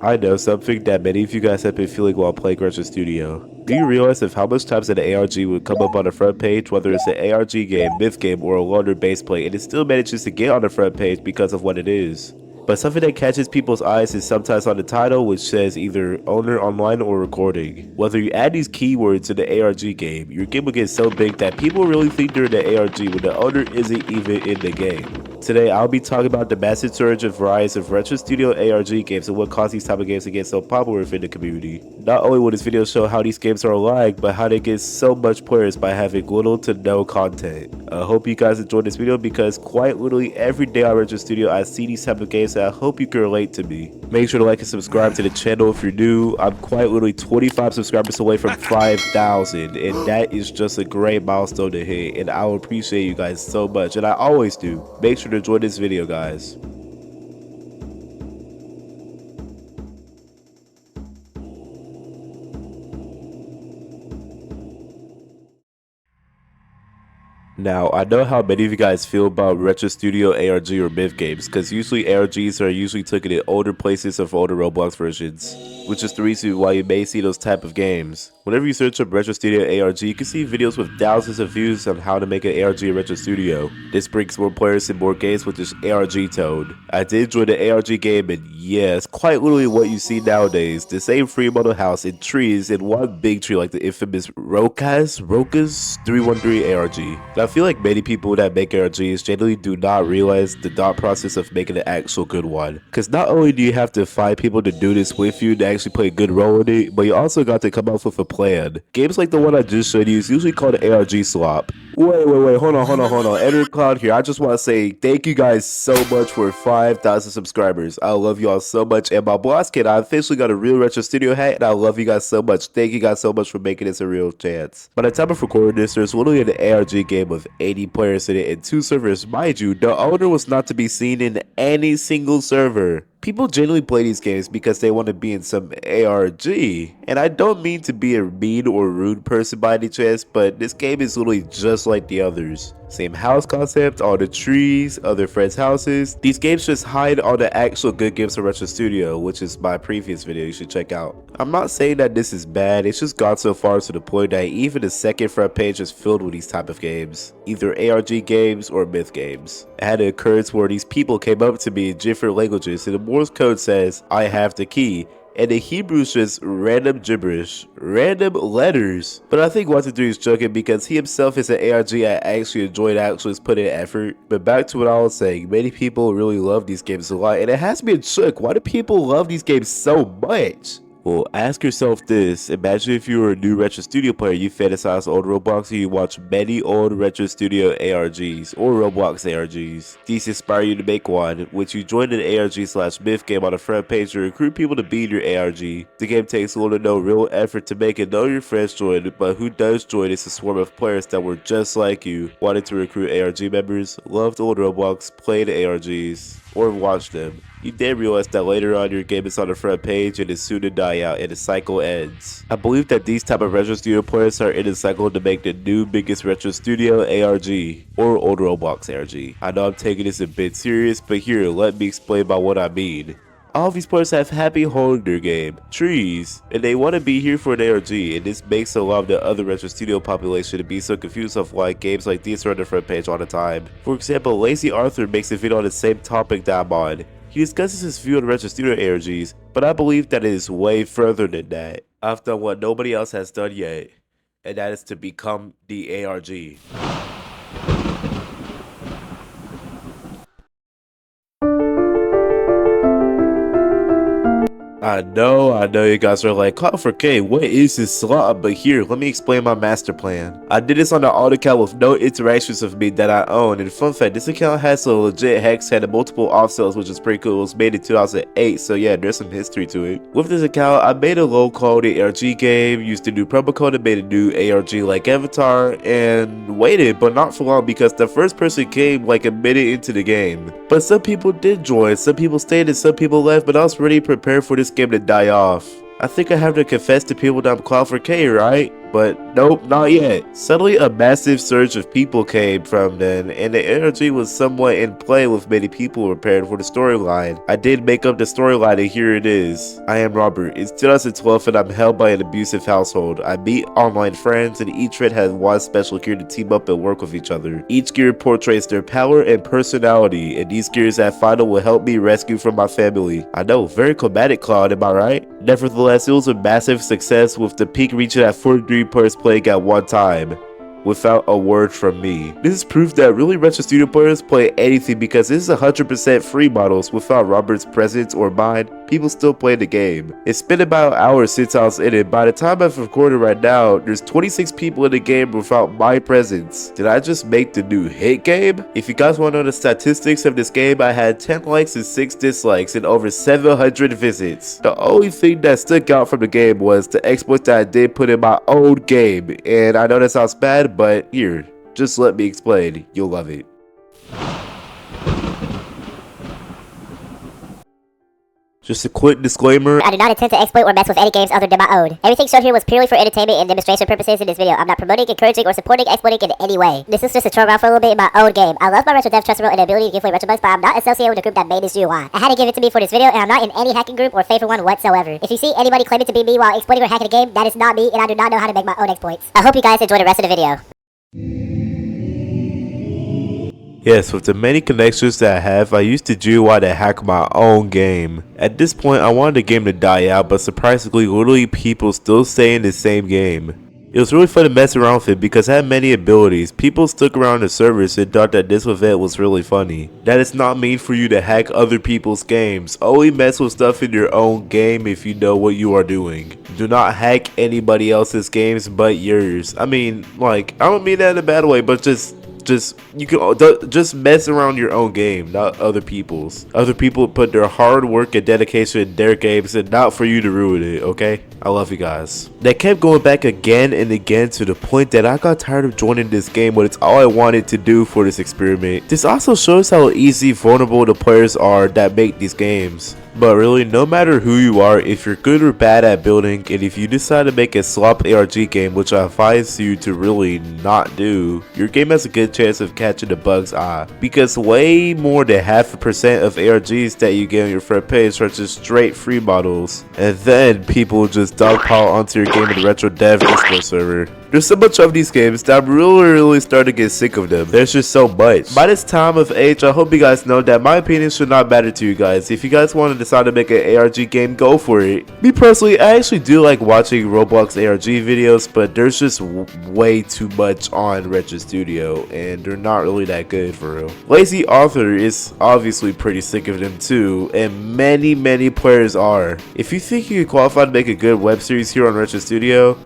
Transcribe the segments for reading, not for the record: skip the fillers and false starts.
I know something that many of you guys have been feeling while playing Retrostudio. Do you realize of how much times an ARG would come up on the front page, whether it's an ARG game, myth game, or a loader base play, and it still manages to get on the front page because of what it is? But something that catches people's eyes is sometimes on the title, which says either owner online or recording. Whether you add these keywords to the ARG game, your game will get so big that people really think they're in the ARG when the owner isn't even in the game. Today, I'll be talking about the massive surge of rise of Retrostudio ARG games and what caused these type of games to get so popular within the community. Not only will this video show how these games are alike, but how they get so much players by having little to no content. I hope you guys enjoyed this video because quite literally every day on Retrostudio I see these type of games and I hope you can relate to me. Make sure to like and subscribe to the channel if you're new. I'm quite literally 25 subscribers away from 5,000 and that is just a great milestone to hit, and I will appreciate you guys so much, and I always do. Make sure to enjoy this video, guys. Now, I know how many of you guys feel about Retrostudio ARG or myth games, because usually ARGs are usually taken in older places of older Roblox versions, which is the reason why you may see those type of games. Whenever you search up Retrostudio ARG, you can see videos with thousands of views on how to make an ARG in Retrostudio. This brings more players and more games with this ARG Toad. I did enjoy the ARG game, and yeah, it's quite literally what you see nowadays. The same free model house and trees and one big tree like the infamous Rokas 313 ARG. I feel like many people that make ARGs generally do not realize the thought process of making an actual good one. Because not only do you have to find people to do this with you to actually play a good role in it, but you also got to come up with a plan. Games like the one I just showed you is usually called an ARG swap. Wait, hold on. Edward Cloud here. I just want to say thank you guys so much for 5,000 subscribers. I love you all so much. And my boss kid, I officially got a real Retrostudio hat, and I love you guys so much. Thank you guys so much for making this a real chance. By the time of recording this, there's literally an ARG game with 80 players in it and 2 servers. Mind you, the owner was not to be seen in any single server. People generally play these games because they want to be in some ARG, and I don't mean to be a mean or rude person by any chance, but this game is literally just like the others. Same house concept, all the trees, other friends' houses. These games just hide all the actual good games of Retrostudio, which is my previous video you should check out. I'm not saying that this is bad, it's just gone so far to the point that even the second front page is filled with these type of games. Either ARG games or myth games. I had an occurrence where these people came up to me in different languages and the Morse code says, "I have the key." And the Hebrew's just random gibberish, random letters. But I think what to do is joking because he himself is an ARG I actually enjoyed actually putting in effort. But back to what I was saying, many people really love these games a lot, and it has me shook. Why do people love these games so much? Well, ask yourself this. Imagine if you were a new Retrostudio player, you fantasize old Roblox and you watch many old Retrostudio ARGs or Roblox ARGs. These inspire you to make one, which you join an ARG/myth game on the front page to recruit people to be in your ARG. The game takes little to no real effort to make it. None of your friends join, but who does join is a swarm of players that were just like you, wanted to recruit ARG members, loved old Roblox, played ARGs, or watch them. You then realize that later on your game is on the front page and is soon to die out and the cycle ends. I believe that these type of Retrostudio players are in a cycle to make the new biggest Retrostudio ARG or old Roblox ARG. I know I'm taking this a bit serious, but here, let me explain by what I mean. All of these players have happy home in their game, trees, and they want to be here for an ARG, and this makes a lot of the other Retrostudio population to be so confused of why games like these are on the front page all the time. For example, Lazy Arthur makes a video on the same topic that I'm on. He discusses his view on Retrostudio ARGs, but I believe that it is way further than that. I've done what nobody else has done yet, and that is to become the ARG. I know you guys are like, Cloud 4K, what is this slot? But here, let me explain my master plan. I did this on the alt account with no interactions with me that I own, and fun fact, this account has a legit hex, had multiple offsales, which is pretty cool. It was made in 2008, so yeah, there's some history to it. With this account, I made a low quality ARG game, used a new promo code and made a new ARG like avatar, and waited, but not for long because the first person came like a minute into the game. But some people did join, some people stayed and some people left, but I was ready prepared for this game to die off. I think I have to confess to people that I'm Cloud 4K, right? but nope, not yet. Suddenly a massive surge of people came from then, and the energy was somewhat in play with many people prepared for the storyline. I did make up the storyline and here it is. I am Robert. It's 2012 and I'm held by an abusive household. I meet online friends and each friend has one special gear to team up and work with each other. Each gear portrays their power and personality, and these gears at final will help me rescue from my family. I know, very combatic, Cloud, am I right? Nevertheless, it was a massive success with the peak reaching at 43 players playing at one time, without a word from me. This is proof that really Retrostudio players play anything because this is 100% free models. Without Robert's presence or mine, people still play the game. It's been about an hour since I was in it. By the time I've recorded right now, there's 26 people in the game without my presence. Did I just make the new hit game? If you guys want to know the statistics of this game, I had 10 likes and 6 dislikes and over 700 visits. The only thing that stuck out from the game was the exploits that I did put in my own game, and I know that sounds bad, but here, just let me explain. You'll love it. Just a quick disclaimer. I do not intend to exploit or mess with any games other than my own. Everything shown here was purely for entertainment and demonstration purposes in this video. I'm not promoting, encouraging, or supporting exploiting in any way. This is just a troll around for a little bit in my own game. I love my retro dev trust and ability to give away retro bugs, but I'm not associated with the group that made this UI. I had to give it to me for this video, and I'm not in any hacking group or favor one whatsoever. If you see anybody claiming to be me while exploiting or hacking a game, that is not me, and I do not know how to make my own exploits. I hope you guys enjoy the rest of the video. Yes, with the many connections that I have, I used to GUI to hack my own game. At this point, I wanted the game to die out, but surprisingly, literally people still stay in the same game. It was really fun to mess around with it because it had many abilities. People stuck around the servers and thought that this event was really funny. That is not mean for you to hack other people's games. Only mess with stuff in your own game if you know what you are doing. Do not hack anybody else's games but yours. I mean, like, I don't mean that in a bad way, but just you can just mess around your own game, not other people's. Other people put their hard work and dedication in their games, and not for you to ruin it, okay? I love you guys. They kept going back again and again to the point that I got tired of joining this game, but it's all I wanted to do for this experiment. This also shows how easy vulnerable the players are that make these games. But really, no matter who you are, if you're good or bad at building, and if you decide to make a slop ARG game, which I advise you to really not do, your game has a good chance of catching the bug's eye. Because way more than 0.5% of ARGs that you get on your front page are just straight free models. And then people just dogpile onto your game in the Retro Dev Discord server. There's so much of these games that I'm really starting to get sick of them. There's just so much. By this time of age, I hope you guys know that my opinion should not matter to you guys. If you guys want to decide to make an ARG game, go for it. Me personally, I actually do like watching Roblox ARG videos, but there's just way too much on Retrostudio, and they're not really that good for real. Lazy Author is obviously pretty sick of them too, and many players are. If you think you can qualify to make a good web series here on Retrostudio,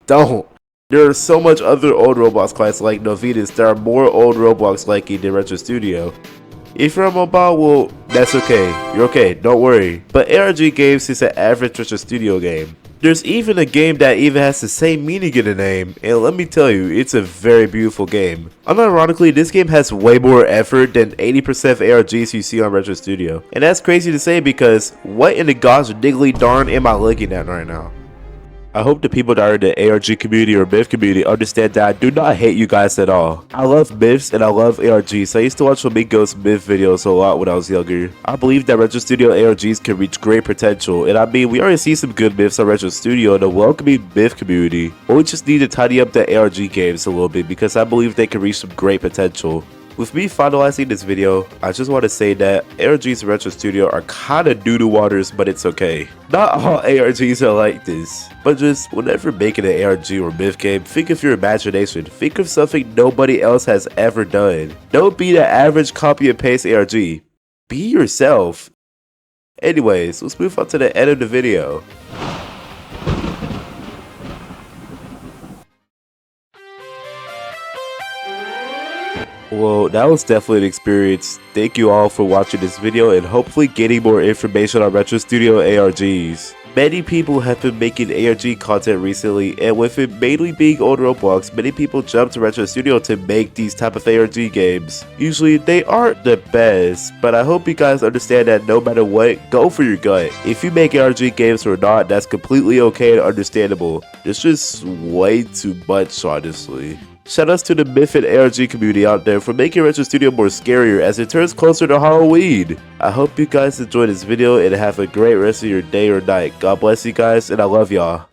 don't. There are so much other old Roblox clients like Novitas that are more old Roblox likey than Retrostudio. If you're on mobile, well, that's okay. You're okay, don't worry. But ARG games is an average Retrostudio game. There's even a game that even has the same meaning in the name, and let me tell you, it's a very beautiful game. Unironically, this game has way more effort than 80% of ARGs you see on Retrostudio. And that's crazy to say because what in the gosh diggly darn am I looking at right now? I hope the people that are in the ARG community or MIF community understand that I do not hate you guys at all. I love MIFs and I love ARGs. I used to watch Flamingo's MIF videos a lot when I was younger. I believe that Retrostudio ARGs can reach great potential, and I mean, we already see some good MIFs on Retrostudio in the welcoming MIF community, but we just need to tidy up the ARG games a little bit because I believe they can reach some great potential. With me finalizing this video, I just want to say that ARGs and Retrostudio are kinda new to waters, but it's okay. Not all ARGs are like this, but just whenever making an ARG or MIF game, think of your imagination. Think of something nobody else has ever done. Don't be the average copy and paste ARG. Be yourself. Anyways, let's move on to the end of the video. Well, that was definitely an experience. Thank you all for watching this video and hopefully getting more information on Retrostudio ARGs. Many people have been making ARG content recently, and with it mainly being old Roblox, many people jump to Retrostudio to make these type of ARG games. Usually they aren't the best, but I hope you guys understand that no matter what, go for your gut. If you make ARG games or not, that's completely okay and understandable. It's just way too much, honestly. Shoutouts to the Myth and ARG community out there for making Retrostudio more scarier as it turns closer to Halloween. I hope you guys enjoyed this video and have a great rest of your day or night. God bless you guys, and I love y'all.